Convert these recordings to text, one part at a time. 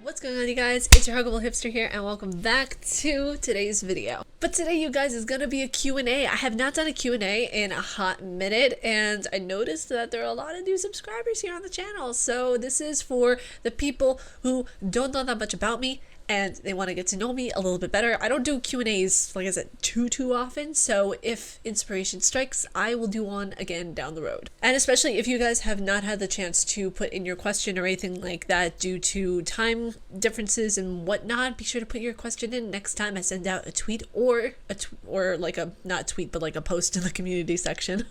What's going on, you guys? It's your Huggable Hipster here, and welcome back to today's video. But today, you guys, is gonna be a Q&A. I have not done a Q&A in a hot minute, and I noticed that there are a lot of new subscribers here on the channel. So this is for the people who don't know that much about me, and they want to get to know me a little bit better. I don't do Q&As, like I said, too often, so if inspiration strikes, I will do one again down the road. And especially if you guys have not had the chance to put in your question or anything like that due to time differences and whatnot, be sure to put your question in next time I send out a tweet or like a, not tweet, but like a post in the community section.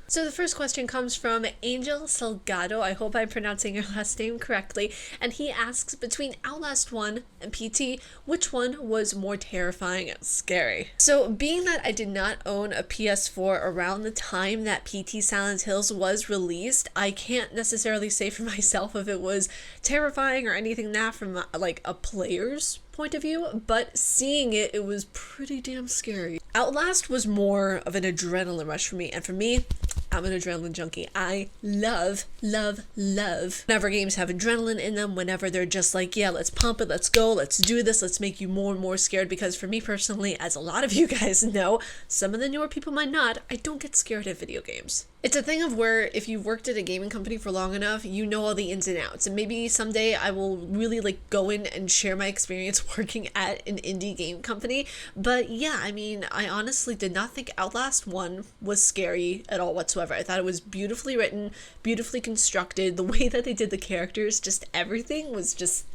So the first question comes from Angel Salgado. I hope I'm pronouncing your last name correctly. And he asks, between Outlast 1 and PT, which one was more terrifying and scary? So being that I did not own a PS4 around the time that PT Silent Hills was released, I can't necessarily say for myself if it was terrifying or anything that from like a player's point of view, but seeing it, it was pretty damn scary. Outlast was more of an adrenaline rush for me, and for me, I'm an adrenaline junkie. I love whenever games have adrenaline in them, whenever they're just like, yeah, let's pump it, let's go, let's do this, let's make you more and more scared, because for me personally, as a lot of you guys know, some of the newer people might not, I don't get scared at video games. It's a thing of where if you've worked at a gaming company for long enough, you know all the ins and outs, and maybe someday I will really like go in and share my experience working at an indie game company. But yeah, I mean, I honestly did not think Outlast 1 was scary at all whatsoever. I thought it was beautifully written, beautifully constructed. The way that they did the characters, just everything was just,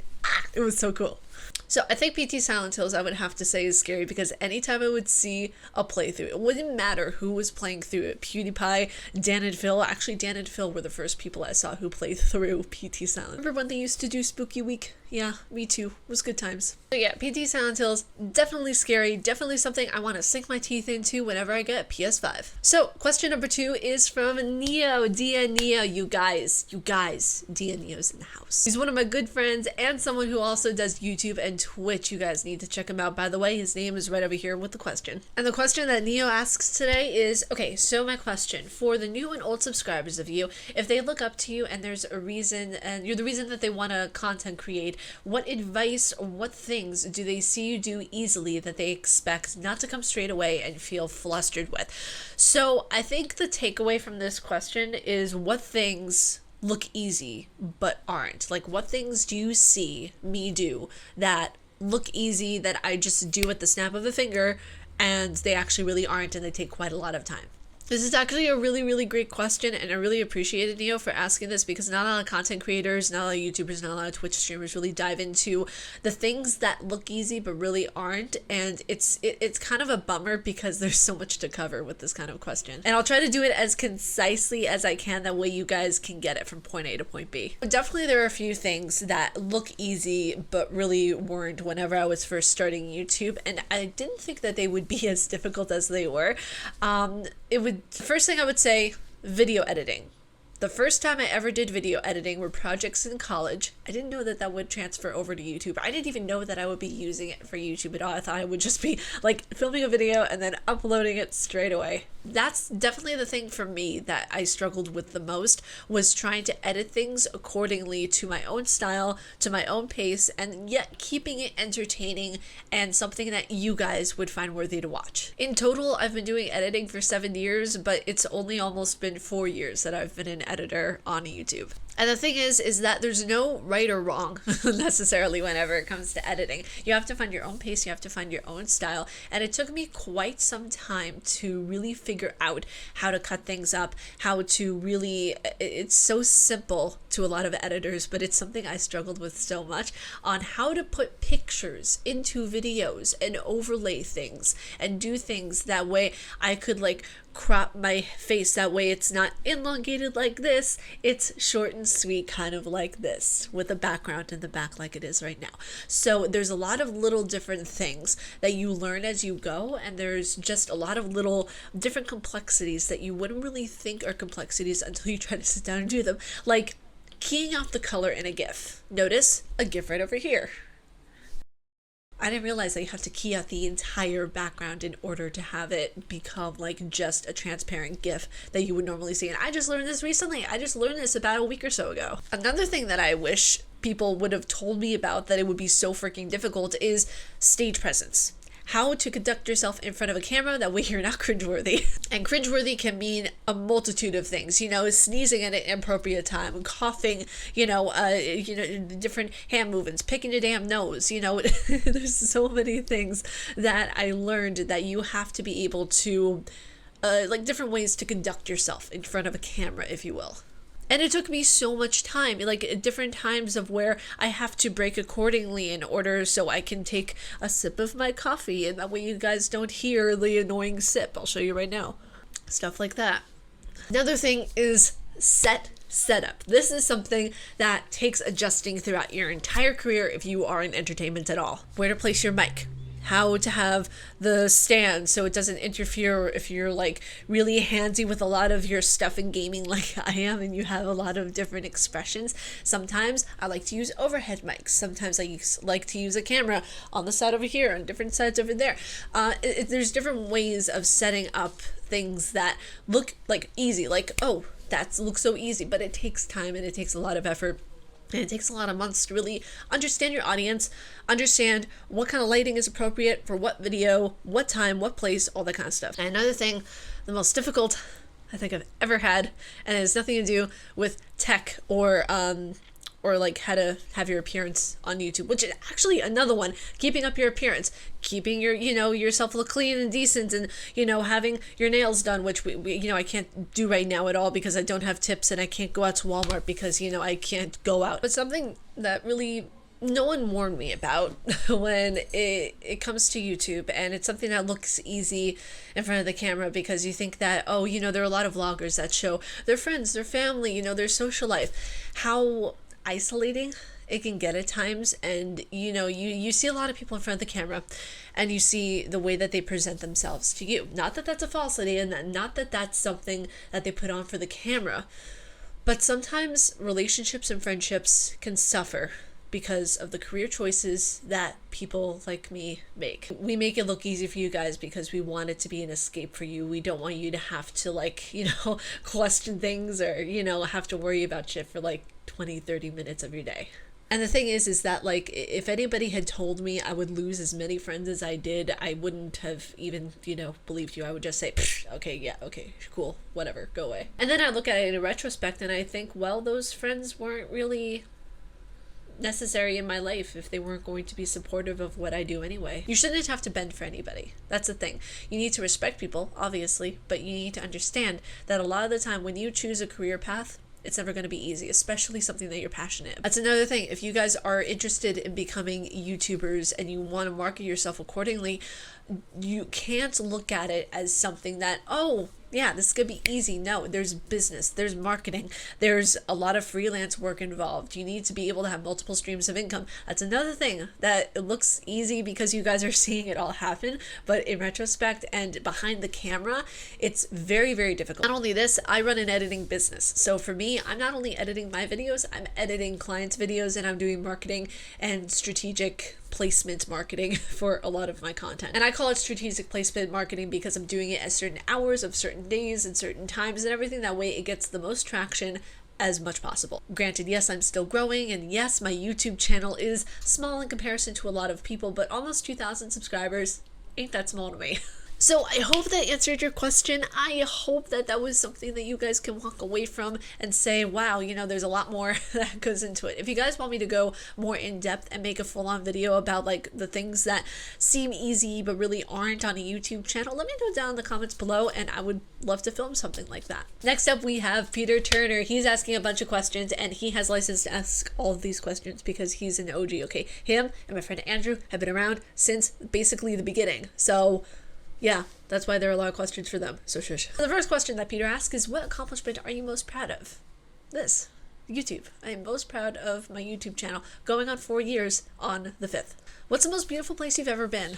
it was so cool. So I think PT Silent Hills, I would have to say, is scary because anytime I would see a playthrough, it wouldn't matter who was playing through it. PewDiePie, Dan and Phil. Actually, Dan and Phil were the first people I saw who played through PT Silent. Remember when they used to do Spooky Week? Yeah, me too. It was good times. So yeah, PT Silent Hills, definitely scary. Definitely something I want to sink my teeth into whenever I get PS5. So question number 2 is from Neo. Dia Neo, you guys. Dia Neo's in the house. He's one of my good friends and someone who also does YouTube and Twitch. You guys need to check him out. By the way, his name is right over here with the question. And the question that Neo asks today is, okay, so my question for the new and old subscribers of you, if they look up to you and there's a reason and you're the reason that they want to content create, what advice or what things do they see you do easily that they expect not to come straight away and feel flustered with? So I think the takeaway from this question is what things look easy but aren't. Like, what things do you see me do that look easy that I just do at the snap of a finger and they actually really aren't, and they take quite a lot of time? This is actually a really great question, and I really appreciated Neo for asking this because not a lot of content creators, not a lot of YouTubers, not a lot of Twitch streamers really dive into the things that look easy but really aren't, and it's kind of a bummer because there's so much to cover with this kind of question. And I'll try to do it as concisely as I can, that way you guys can get it from point A to point B. But definitely there are a few things that look easy but really weren't whenever I was first starting YouTube, and I didn't think that they would be as difficult as they were. First thing I would say, video editing. The first time I ever did video editing were projects in college. I didn't know that that would transfer over to YouTube. I didn't even know that I would be using it for YouTube at all. I thought I would just be like filming a video and then uploading it straight away. That's definitely the thing for me that I struggled with the most, was trying to edit things accordingly to my own style, to my own pace, and yet keeping it entertaining and something that you guys would find worthy to watch. In total, I've been doing editing for 7 years, but it's only almost been 4 years that I've been an editor on YouTube. And the thing is that there's no right or wrong necessarily whenever it comes to editing. You have to find your own pace, you have to find your own style, and it took me quite some time to really figure out how to cut things up, how to really, it's so simple to a lot of editors, but it's something I struggled with so much, on how to put pictures into videos and overlay things and do things that way I could like crop my face, that way it's not elongated like this, it's short and sweet kind of like this, with a background in the back like it is right now. So there's a lot of little different things that you learn as you go, and there's just a lot of little different complexities that you wouldn't really think are complexities until you try to sit down and do them, like keying out the color in a GIF. Notice a GIF right over here. I didn't realize that you have to key out the entire background in order to have it become like just a transparent GIF that you would normally see. And I just learned this recently. I just learned this about a week or so ago. Another thing that I wish people would have told me about that it would be so freaking difficult is stage presence. How to conduct yourself in front of a camera that way you're not cringeworthy. And cringeworthy can mean a multitude of things, sneezing at an inappropriate time, coughing, different hand movements, picking your damn nose, there's so many things that I learned that you have to be able to, different ways to conduct yourself in front of a camera, if you will. And it took me so much time, at different times of where I have to break accordingly in order so I can take a sip of my coffee, and that way you guys don't hear the annoying sip. I'll show you right now. Stuff like that. Another thing is setup. This is something that takes adjusting throughout your entire career if you are in entertainment at all. Where to place your mic. How to have the stand so it doesn't interfere if you're really handsy with a lot of your stuff in gaming like I am and you have a lot of different expressions. Sometimes I like to use overhead mics. Sometimes I like to use a camera on the side over here and different sides over there. There's different ways of setting up things that look easy, that looks so easy, but it takes time and it takes a lot of effort. And it takes a lot of months to really understand your audience, understand what kind of lighting is appropriate for what video, what time, what place, all that kind of stuff. And another thing, the most difficult I think I've ever had, and it has nothing to do with tech or how to have your appearance on YouTube, which is actually another one, keeping up your appearance, keeping your, yourself look clean and decent, and, having your nails done, which we I can't do right now at all because I don't have tips and I can't go out to Walmart because, I can't go out. But something that really no one warned me about when it comes to YouTube, and it's something that looks easy in front of the camera because you think that, there are a lot of vloggers that show their friends, their family, their social life, how isolating it can get at times. And you see a lot of people in front of the camera and you see the way that they present themselves to you. Not that that's a falsity, and not that that's something that they put on for the camera, but sometimes relationships and friendships can suffer because of the career choices that people like me make. We make it look easy for you guys because we want it to be an escape for you. We don't want you to have to question things or, have to worry about shit for 20-30 minutes of your day. And the thing is that if anybody had told me I would lose as many friends as I did, I wouldn't have even, believed you. I would just say, okay, yeah, okay, cool, whatever, go away. And then I look at it in retrospect and I think, well, those friends weren't really necessary in my life if they weren't going to be supportive of what I do anyway. You shouldn't have to bend for anybody. That's the thing. You need to respect people, obviously, but you need to understand that a lot of the time when you choose a career path, it's never going to be easy, especially something that you're passionate about. That's another thing. If you guys are interested in becoming YouTubers and you want to market yourself accordingly, you can't look at it as something that, yeah, this is gonna be easy. No, there's business, there's marketing, there's a lot of freelance work involved. You need to be able to have multiple streams of income. That's another thing that it looks easy because you guys are seeing it all happen, but in retrospect and behind the camera, it's very, very difficult. Not only this, I run an editing business. So for me, I'm not only editing my videos, I'm editing clients' videos, and I'm doing marketing and strategic placement marketing for a lot of my content. And I call it strategic placement marketing because I'm doing it at certain hours of certain days and certain times and everything. That way it gets the most traction as much possible. Granted, yes, I'm still growing, and yes, my YouTube channel is small in comparison to a lot of people, but almost 2,000 subscribers ain't that small to me. So I hope that answered your question. I hope that that was something that you guys can walk away from and say, wow, there's a lot more that goes into it. If you guys want me to go more in depth and make a full-on video about the things that seem easy but really aren't on a YouTube channel, let me know down in the comments below, and I would love to film something like that. Next up, we have Peter Turner. He's asking a bunch of questions, and he has license to ask all of these questions because he's an OG, okay? Him and my friend Andrew have been around since basically the beginning. So yeah, that's why there are a lot of questions for them. So shush. So the first question that Peter asks is, what accomplishment are you most proud of? This. YouTube. I am most proud of my YouTube channel, going on 4 years on the 5th. What's the most beautiful place you've ever been?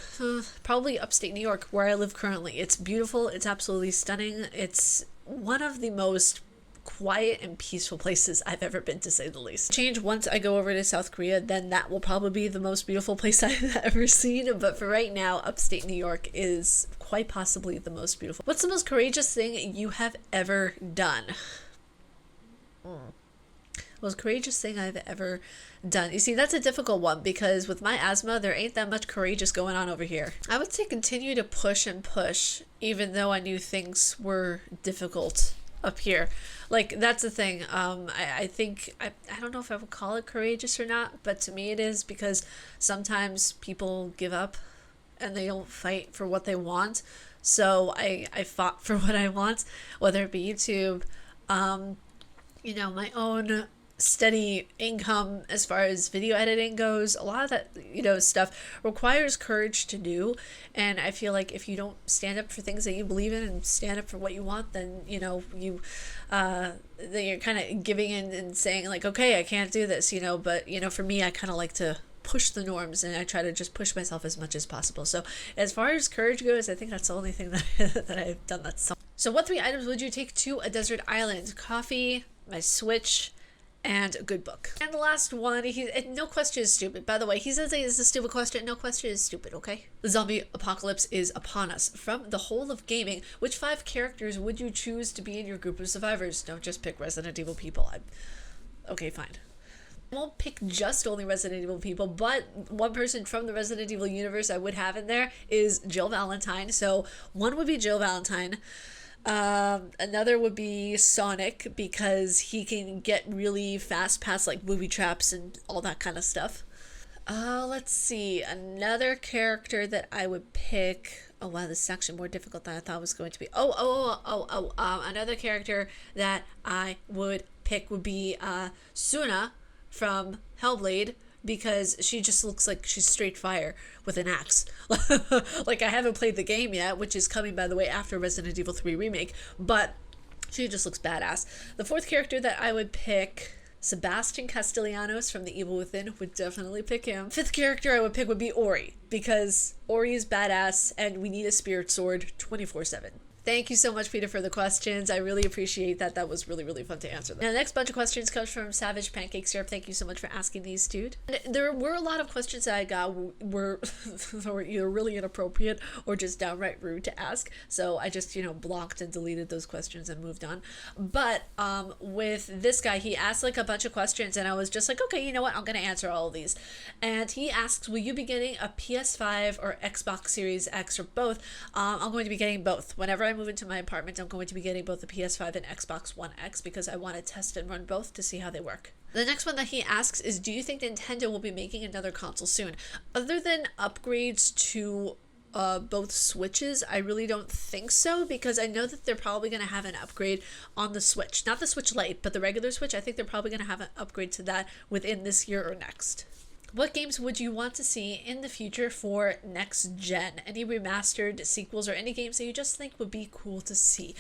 Probably upstate New York, where I live currently. It's beautiful. It's absolutely stunning. It's one of the most quiet and peaceful places I've ever been, to say the least. Change once I go over to South Korea, then that will probably be the most beautiful place I've ever seen, but for right now, upstate New York is quite possibly the most beautiful. What's the most courageous thing you have ever done? Most courageous thing I've ever done. You see, that's a difficult one because with my asthma, there ain't that much courageous going on over here. I would say continue to push and push, even though I knew things were difficult up here. Like, that's the thing. I think, I don't know if I would call it courageous or not, but to me it is, because sometimes people give up and they don't fight for what they want. So I fought for what I want, whether it be YouTube, you know, my own steady income as far as video editing goes. A lot of that, you know, stuff requires courage to do, and I feel like if you don't stand up for things that you believe in and stand up for what you want, then you know then you're kind of giving in and saying like, okay, I can't do this, you know. But you know, for me, I kind of like to push the norms, and I try to just push myself as much as possible. So as far as courage goes, I think that's the only thing that that I've done that's so what 3 items would you take to a desert island? Coffee, my Switch, and a good book. And the last one, no question is stupid. By the way, he says it's a stupid question. No question is stupid, okay? The zombie apocalypse is upon us. From the whole of gaming, which 5 characters would you choose to be in your group of survivors? Don't just pick Resident Evil people. Okay, fine. I won't pick just only Resident Evil people, but one person from the Resident Evil universe I would have in there is Jill Valentine. So one would be Jill Valentine. Another would be Sonic, because he can get really fast past like booby traps and all that kind of stuff. Let's see, another character that I would pick. Oh wow, this is actually more difficult than I thought it was going to be. Another character that I would pick would be Suna from Hellblade, because she just looks like she's straight fire with an axe. Like, I haven't played the game yet, which is coming, by the way, after Resident Evil 3 Remake, but she just looks badass. The 4th character that I would pick, Sebastian Castellanos from The Evil Within, would definitely pick him. 5th character I would pick would be Ori, because Ori is badass and we need a spirit sword 24/7. Thank you so much, Peter, for the questions. I really appreciate that. That was really, really fun to answer them. Now, the next bunch of questions comes from Savage Pancake Syrup. Thank you so much for asking these, dude. And there were a lot of questions that I got were either really inappropriate or just downright rude to ask. So I just, you know, blocked and deleted those questions and moved on. But with this guy, he asked like a bunch of questions, and I was just like, okay, you know what? I'm going to answer all of these. And he asks, will you be getting a PS5 or Xbox Series X or both? I'm going to be getting both. Whenever I move into my apartment, I'm going to be getting both the PS5 and Xbox One X, because I want to test and run both to see how they work. The next one that he asks is, do you think Nintendo will be making another console soon? Other than upgrades to both Switches, I really don't think so, because I know that they're probably going to have an upgrade on the Switch. Not the Switch Lite, but the regular Switch. I think they're probably going to have an upgrade to that within this year or next. What games would you want to see in the future for next gen? Any remastered sequels or any games that you just think would be cool to see?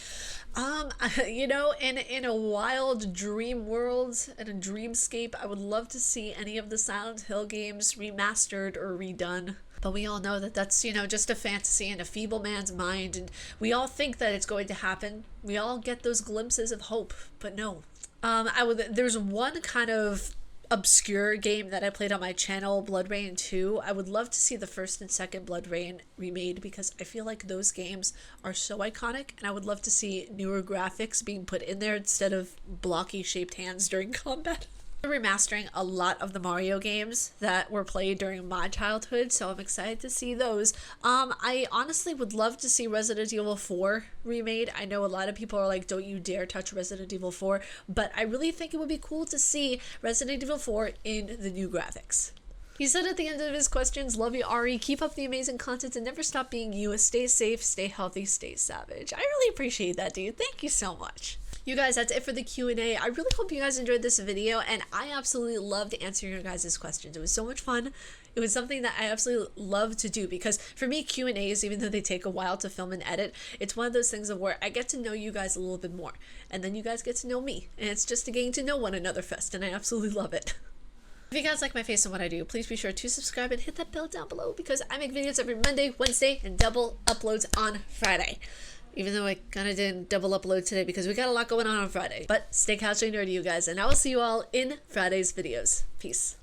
You know, in a wild dream world, in a dreamscape, I would love to see any of the Silent Hill games remastered or redone. But we all know that that's, you know, just a fantasy and a feeble man's mind, and we all think that it's going to happen. We all get those glimpses of hope, but no. There's one kind of obscure game that I played on my channel, Blood Rain 2. I would love to see the first and second Blood Rain remade, because I feel like those games are so iconic, and I would love to see newer graphics being put in there instead of blocky shaped hands during combat. We're remastering a lot of the Mario games that were played during my childhood, so I'm excited to see those. I honestly would love to see Resident Evil 4 remade. I know a lot of people are like, don't you dare touch Resident Evil 4, but I really think it would be cool to see Resident Evil 4 in the new graphics. He said at the end of his questions, love you, Ari. Keep up the amazing content and never stop being you. Stay safe, stay healthy, stay savage. I really appreciate that, dude. Thank you so much. You guys, that's it for the Q&A. I really hope you guys enjoyed this video, and I absolutely loved answering your guys' questions. It was so much fun. It was something that I absolutely love to do, because for me, Q&As, even though they take a while to film and edit, it's one of those things of where I get to know you guys a little bit more, and then you guys get to know me, and it's just a getting to know one another fest, and I absolutely love it. If you guys like my face and what I do, please be sure to subscribe and hit that bell down below, because I make videos every Monday, Wednesday, and double uploads on Friday. Even though I kind of didn't double upload today because we got a lot going on Friday. But stay couchly nerdy, you guys, and I will see you all in Friday's videos. Peace.